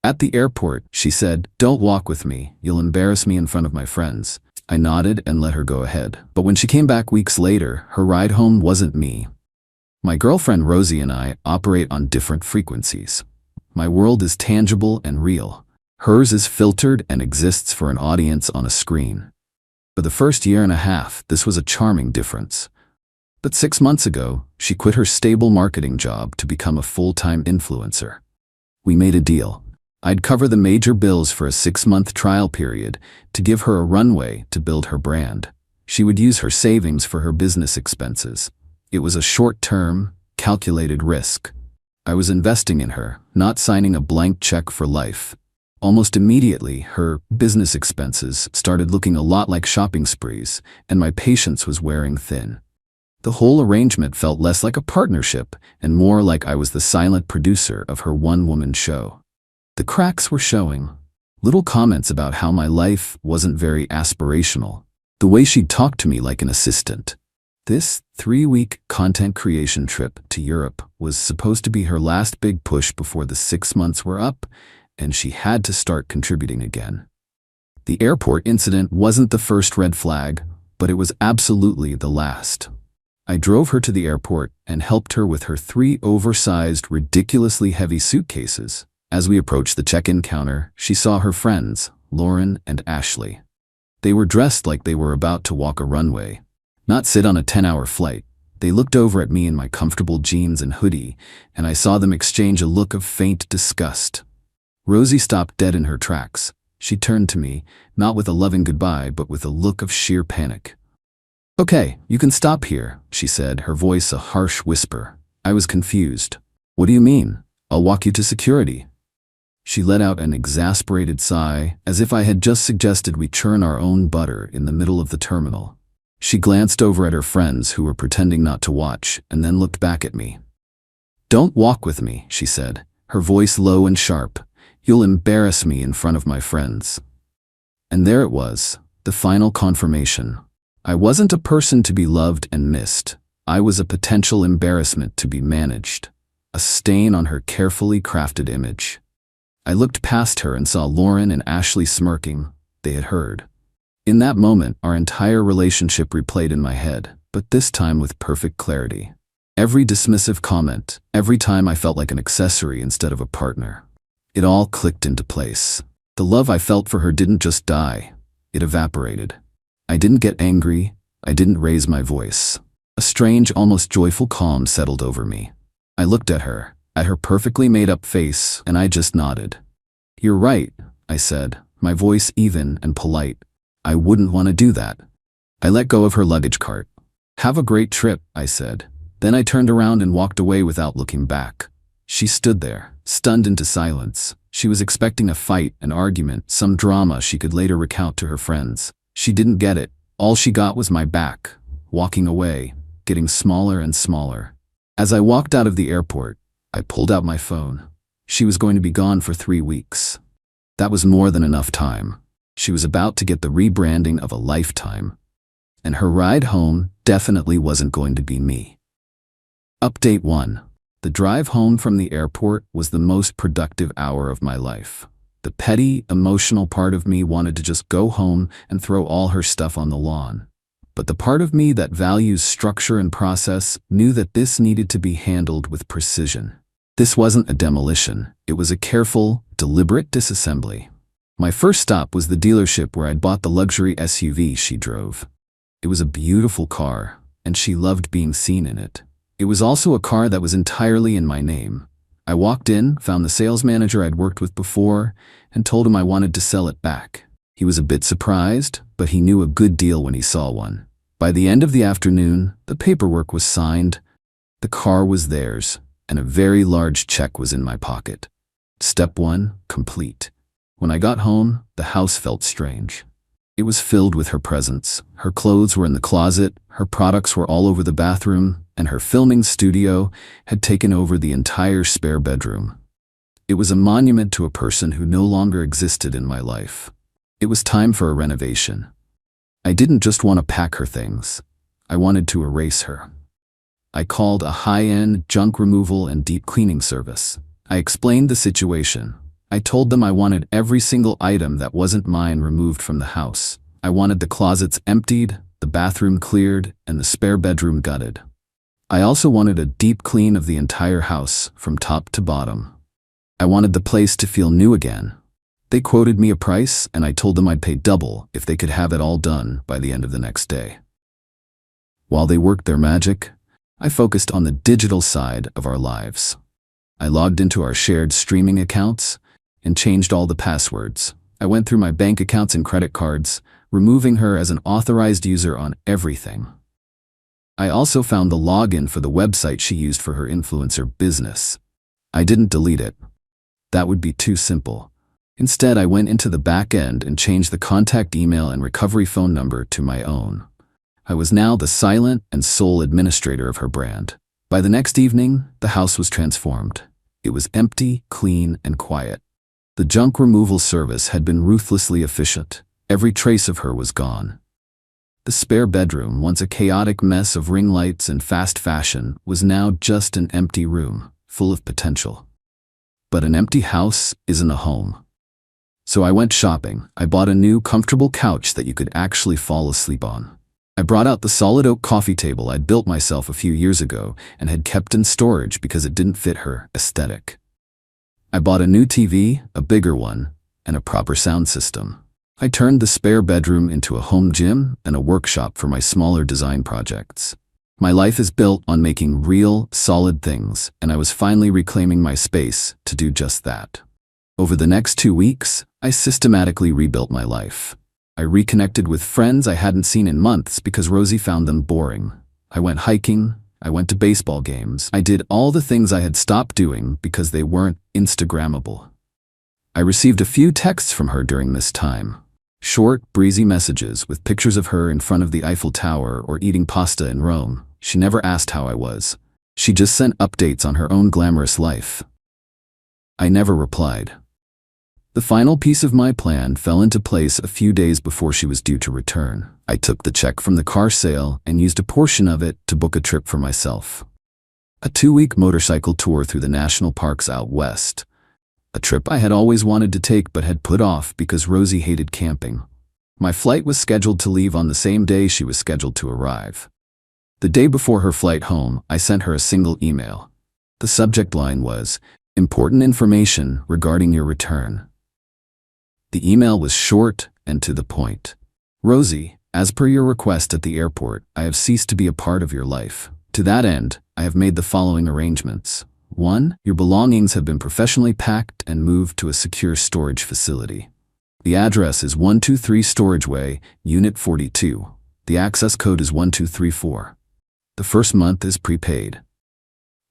At the airport, she said, "Don't walk with me. You'll embarrass me in front of my friends." I nodded and let her go ahead. But when she came back weeks later, her ride home wasn't me. My girlfriend Rosie and I operate on different frequencies. My world is tangible and real. Hers is filtered and exists for an audience on a screen. For the first year and a half, this was a charming difference. But 6 months ago, she quit her stable marketing job to become a full-time influencer. We made a deal. I'd cover the major bills for a 6-month trial period to give her a runway to build her brand. She would use her savings for her business expenses. It was a short-term, calculated risk. I was investing in her, not signing a blank check for life. Almost immediately, her business expenses started looking a lot like shopping sprees, and my patience was wearing thin. The whole arrangement felt less like a partnership and more like I was the silent producer of her one-woman show. The cracks were showing. Little comments about how my life wasn't very aspirational. The way she'd talk to me like an assistant. This 3-week content creation trip to Europe was supposed to be her last big push before the 6 months were up, and she had to start contributing again. The airport incident wasn't the first red flag, but it was absolutely the last. I drove her to the airport and helped her with her 3 oversized, ridiculously heavy suitcases. As we approached the check-in counter, she saw her friends, Lauren and Ashley. They were dressed like they were about to walk a runway, not sit on a 10-hour flight. They looked over at me in my comfortable jeans and hoodie, and I saw them exchange a look of faint disgust. Rosie stopped dead in her tracks. She turned to me, not with a loving goodbye, but with a look of sheer panic. "Okay, you can stop here," she said, her voice a harsh whisper. I was confused. "What do you mean? I'll walk you to security." She let out an exasperated sigh, as if I had just suggested we churn our own butter in the middle of the terminal. She glanced over at her friends who were pretending not to watch, and then looked back at me. "Don't walk with me," she said, her voice low and sharp. "You'll embarrass me in front of my friends." And there it was, the final confirmation. I wasn't a person to be loved and missed. I was a potential embarrassment to be managed, a stain on her carefully crafted image. I looked past her and saw Lauren and Ashley smirking. They had heard. In that moment, our entire relationship replayed in my head, but this time with perfect clarity. Every dismissive comment, every time I felt like an accessory instead of a partner. It all clicked into place. The love I felt for her didn't just die, it evaporated. I didn't get angry, I didn't raise my voice. A strange, almost joyful calm settled over me. I looked at her perfectly made-up face, and I just nodded. "You're right," I said, my voice even and polite. "I wouldn't want to do that." I let go of her luggage cart. "Have a great trip," I said. Then I turned around and walked away without looking back. She stood there, stunned into silence. She was expecting a fight, an argument, some drama she could later recount to her friends. She didn't get it. All she got was my back, walking away, getting smaller and smaller. As I walked out of the airport, I pulled out my phone. She was going to be gone for 3 weeks. That was more than enough time. She was about to get the rebranding of a lifetime. And her ride home definitely wasn't going to be me. Update 1. The drive home from the airport was the most productive hour of my life. The petty, emotional part of me wanted to just go home and throw all her stuff on the lawn. But the part of me that values structure and process knew that this needed to be handled with precision. This wasn't a demolition, it was a careful, deliberate disassembly. My first stop was the dealership where I'd bought the luxury SUV she drove. It was a beautiful car, and she loved being seen in it. It was also a car that was entirely in my name. I walked in, found the sales manager I'd worked with before, and told him I wanted to sell it back. He was a bit surprised, but he knew a good deal when he saw one. By the end of the afternoon, the paperwork was signed, the car was theirs, and a very large check was in my pocket. Step 1, complete. When I got home, the house felt strange. It was filled with her presence. Her clothes were in the closet, her products were all over the bathroom, and her filming studio had taken over the entire spare bedroom. It was a monument to a person who no longer existed in my life. It was time for a renovation. I didn't just want to pack her things. I wanted to erase her. I called a high-end junk removal and deep cleaning service. I explained the situation. I told them I wanted every single item that wasn't mine removed from the house. I wanted the closets emptied, the bathroom cleared, and the spare bedroom gutted. I also wanted a deep clean of the entire house, from top to bottom. I wanted the place to feel new again. They quoted me a price, and I told them I'd pay double if they could have it all done by the end of the next day. While they worked their magic, I focused on the digital side of our lives. I logged into our shared streaming accounts and changed all the passwords. I went through my bank accounts and credit cards, removing her as an authorized user on everything. I also found the login for the website she used for her influencer business. I didn't delete it. That would be too simple. Instead, I went into the back end and changed the contact email and recovery phone number to my own. I was now the silent and sole administrator of her brand. By the next evening, the house was transformed. It was empty, clean, and quiet. The junk removal service had been ruthlessly efficient. Every trace of her was gone. The spare bedroom, once a chaotic mess of ring lights and fast fashion, was now just an empty room, full of potential. But an empty house isn't a home. So I went shopping. I bought a new, comfortable couch that you could actually fall asleep on. I brought out the solid oak coffee table I'd built myself a few years ago and had kept in storage because it didn't fit her aesthetic. I bought a new TV, a bigger one, and a proper sound system. I turned the spare bedroom into a home gym and a workshop for my smaller design projects. My life is built on making real, solid things, and I was finally reclaiming my space to do just that. Over the next 2 weeks, I systematically rebuilt my life. I reconnected with friends I hadn't seen in months because Rosie found them boring. I went hiking. I went to baseball games. I did all the things I had stopped doing because they weren't Instagrammable. I received a few texts from her during this time. Short, breezy messages with pictures of her in front of the Eiffel Tower or eating pasta in Rome. She never asked how I was. She just sent updates on her own glamorous life. I never replied. The final piece of my plan fell into place a few days before she was due to return. I took the check from the car sale and used a portion of it to book a trip for myself. A 2-week motorcycle tour through the national parks out west. A trip I had always wanted to take but had put off because Rosie hated camping. My flight was scheduled to leave on the same day she was scheduled to arrive. The day before her flight home, I sent her a single email. The subject line was, "Important information regarding your return." The email was short and to the point. "Rosie, as per your request at the airport, I have ceased to be a part of your life. To that end, I have made the following arrangements. 1. Your belongings have been professionally packed and moved to a secure storage facility. The address is 123 Storage Way, Unit 42. The access code is 1234. The first month is prepaid.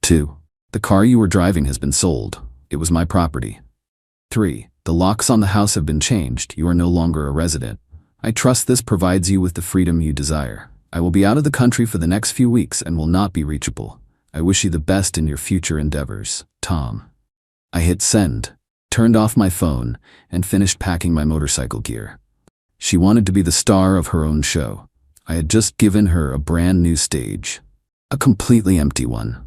2. The car you were driving has been sold. It was my property. 3. The locks on the house have been changed. You are no longer a resident. I trust this provides you with the freedom you desire. I will be out of the country for the next few weeks and will not be reachable. I wish you the best in your future endeavors. Tom." I hit send, turned off my phone, and finished packing my motorcycle gear. She wanted to be the star of her own show. I had just given her a brand new stage. A completely empty one.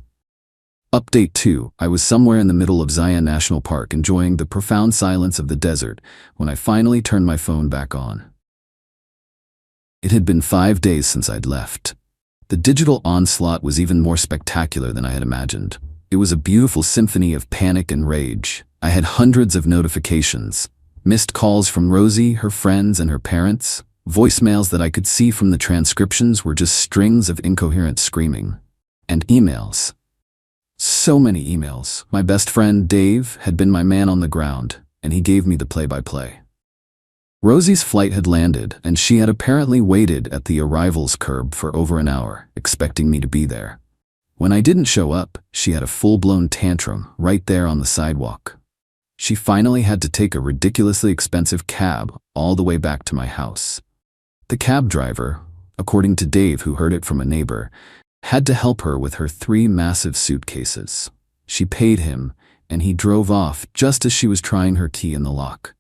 Update 2. I was somewhere in the middle of Zion National Park enjoying the profound silence of the desert when I finally turned my phone back on. It had been 5 days since I'd left. The digital onslaught was even more spectacular than I had imagined. It was a beautiful symphony of panic and rage. I had hundreds of notifications, missed calls from Rosie, her friends, and her parents. Voicemails that I could see from the transcriptions were just strings of incoherent screaming. And emails. So many emails. My best friend, Dave, had been my man on the ground, and he gave me the play-by-play. Rosie's flight had landed, and she had apparently waited at the arrivals curb for over an hour, expecting me to be there. When I didn't show up, she had a full-blown tantrum right there on the sidewalk. She finally had to take a ridiculously expensive cab all the way back to my house. The cab driver, according to Dave, who heard it from a neighbor, had to help her with her 3 massive suitcases. She paid him, and he drove off just as she was trying her key in the lock.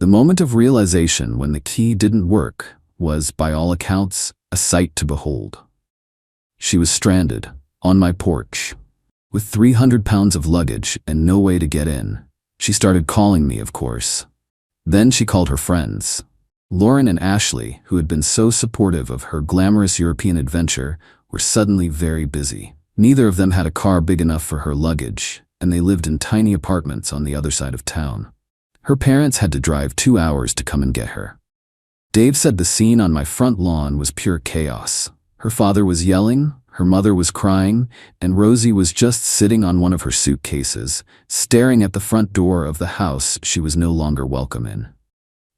The moment of realization when the key didn't work was, by all accounts, a sight to behold. She was stranded, on my porch, with 300 pounds of luggage and no way to get in. She started calling me, of course. Then she called her friends. Lauren and Ashley, who had been so supportive of her glamorous European adventure, were suddenly very busy. Neither of them had a car big enough for her luggage, and they lived in tiny apartments on the other side of town. Her parents had to drive 2 hours to come and get her. Dave said the scene on my front lawn was pure chaos. Her father was yelling, her mother was crying, and Rosie was just sitting on one of her suitcases, staring at the front door of the house she was no longer welcome in.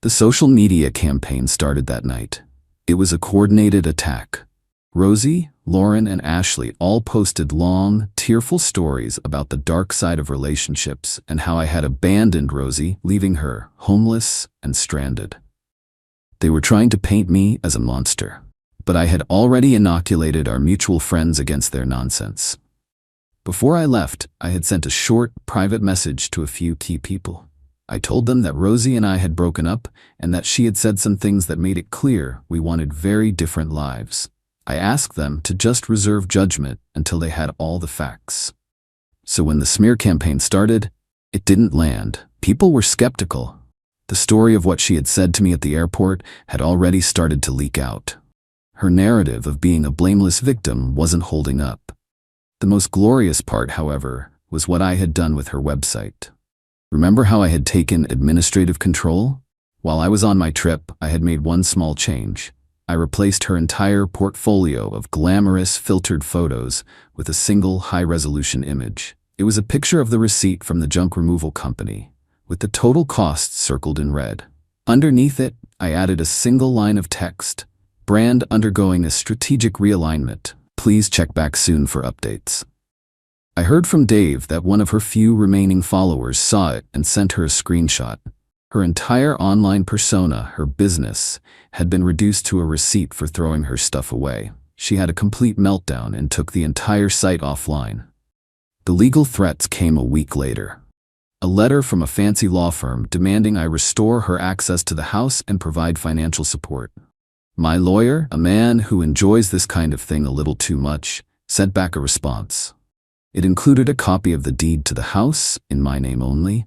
The social media campaign started that night. It was a coordinated attack. Rosie, Lauren, and Ashley all posted long, tearful stories about the dark side of relationships and how I had abandoned Rosie, leaving her homeless and stranded. They were trying to paint me as a monster, but I had already inoculated our mutual friends against their nonsense. Before I left, I had sent a short, private message to a few key people. I told them that Rosie and I had broken up and that she had said some things that made it clear we wanted very different lives. I asked them to just reserve judgment until they had all the facts. So when the smear campaign started, it didn't land. People were skeptical. The story of what she had said to me at the airport had already started to leak out. Her narrative of being a blameless victim wasn't holding up. The most glorious part, however, was what I had done with her website. Remember how I had taken administrative control? While I was on my trip, I had made one small change. I replaced her entire portfolio of glamorous, filtered photos with a single high-resolution image. It was a picture of the receipt from the junk removal company, with the total costs circled in red. Underneath it, I added a single line of text: "Brand undergoing a strategic realignment. Please check back soon for updates." I heard from Dave that one of her few remaining followers saw it and sent her a screenshot. Her entire online persona, her business, had been reduced to a receipt for throwing her stuff away. She had a complete meltdown and took the entire site offline. The legal threats came a week later. A letter from a fancy law firm demanding I restore her access to the house and provide financial support. My lawyer, a man who enjoys this kind of thing a little too much, sent back a response. It included a copy of the deed to the house, in my name only,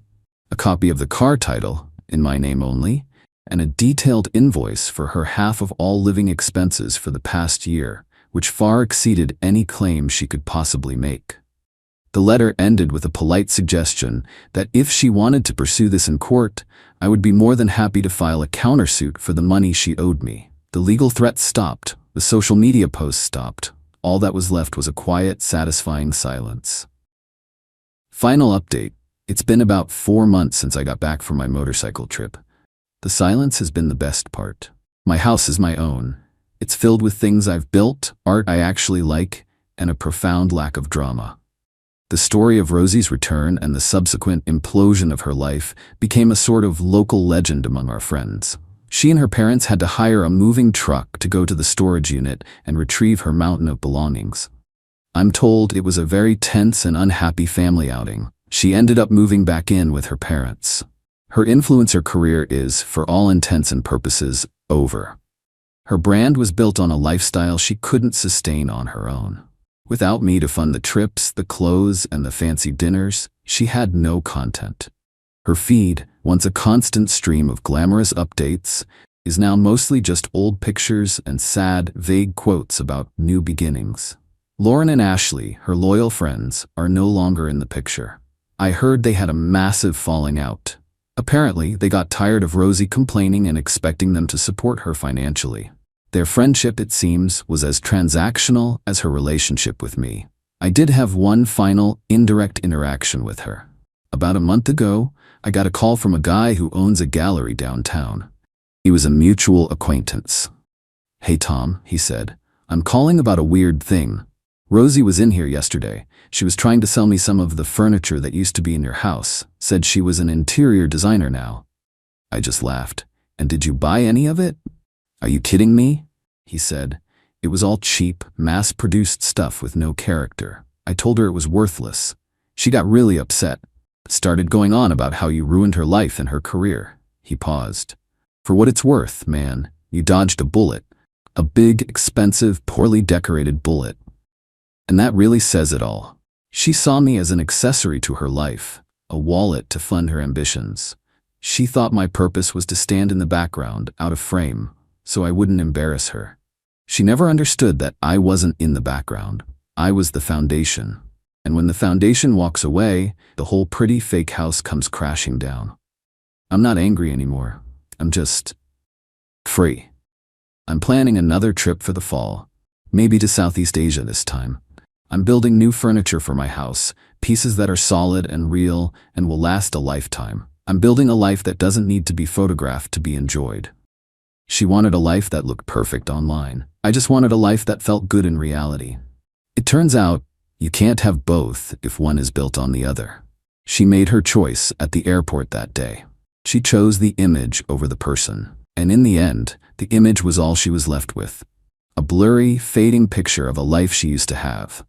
a copy of the car title, in my name only, and a detailed invoice for her half of all living expenses for the past year, which far exceeded any claim she could possibly make. The letter ended with a polite suggestion that if she wanted to pursue this in court, I would be more than happy to file a countersuit for the money she owed me. The legal threats stopped, the social media posts stopped. All that was left was a quiet, satisfying silence. Final update. It's been about 4 months since I got back from my motorcycle trip. The silence has been the best part. My house is my own. It's filled with things I've built, art I actually like, and a profound lack of drama. The story of Rosie's return and the subsequent implosion of her life became a sort of local legend among our friends. She and her parents had to hire a moving truck to go to the storage unit and retrieve her mountain of belongings. I'm told it was a very tense and unhappy family outing. She ended up moving back in with her parents. Her influencer career is, for all intents and purposes, over. Her brand was built on a lifestyle she couldn't sustain on her own. Without me to fund the trips, the clothes, and the fancy dinners, she had no content. Her feed, once a constant stream of glamorous updates, is now mostly just old pictures and sad, vague quotes about new beginnings. Lauren and Ashley, her loyal friends, are no longer in the picture. I heard they had a massive falling out. Apparently, they got tired of Rosie complaining and expecting them to support her financially. Their friendship, it seems, was as transactional as her relationship with me. I did have one final, indirect interaction with her. About a month ago, I got a call from a guy who owns a gallery downtown. He was a mutual acquaintance. "Hey Tom," he said, "I'm calling about a weird thing. Rosie was in here yesterday. She was trying to sell me some of the furniture that used to be in your house. Said she was an interior designer now." I just laughed. "And did you buy any of it?" "Are you kidding me?" he said. "It was all cheap, mass-produced stuff with no character. I told her it was worthless. She got really upset. Started going on about how you ruined her life and her career." He paused. "For what it's worth, man, you dodged a bullet. A big, expensive, poorly decorated bullet. And that really says it all. She saw me as an accessory to her life, a wallet to fund her ambitions. She thought my purpose was to stand in the background, out of frame, so I wouldn't embarrass her. She never understood that I wasn't in the background. I was the foundation. And when the foundation walks away, the whole pretty fake house comes crashing down. I'm not angry anymore. I'm just free. I'm planning another trip for the fall, maybe to Southeast Asia this time. I'm building new furniture for my house, pieces that are solid and real and will last a lifetime. I'm building a life that doesn't need to be photographed to be enjoyed. She wanted a life that looked perfect online. I just wanted a life that felt good in reality. It turns out, you can't have both if one is built on the other. She made her choice at the airport that day. She chose the image over the person. And in the end, the image was all she was left with. A blurry, fading picture of a life she used to have.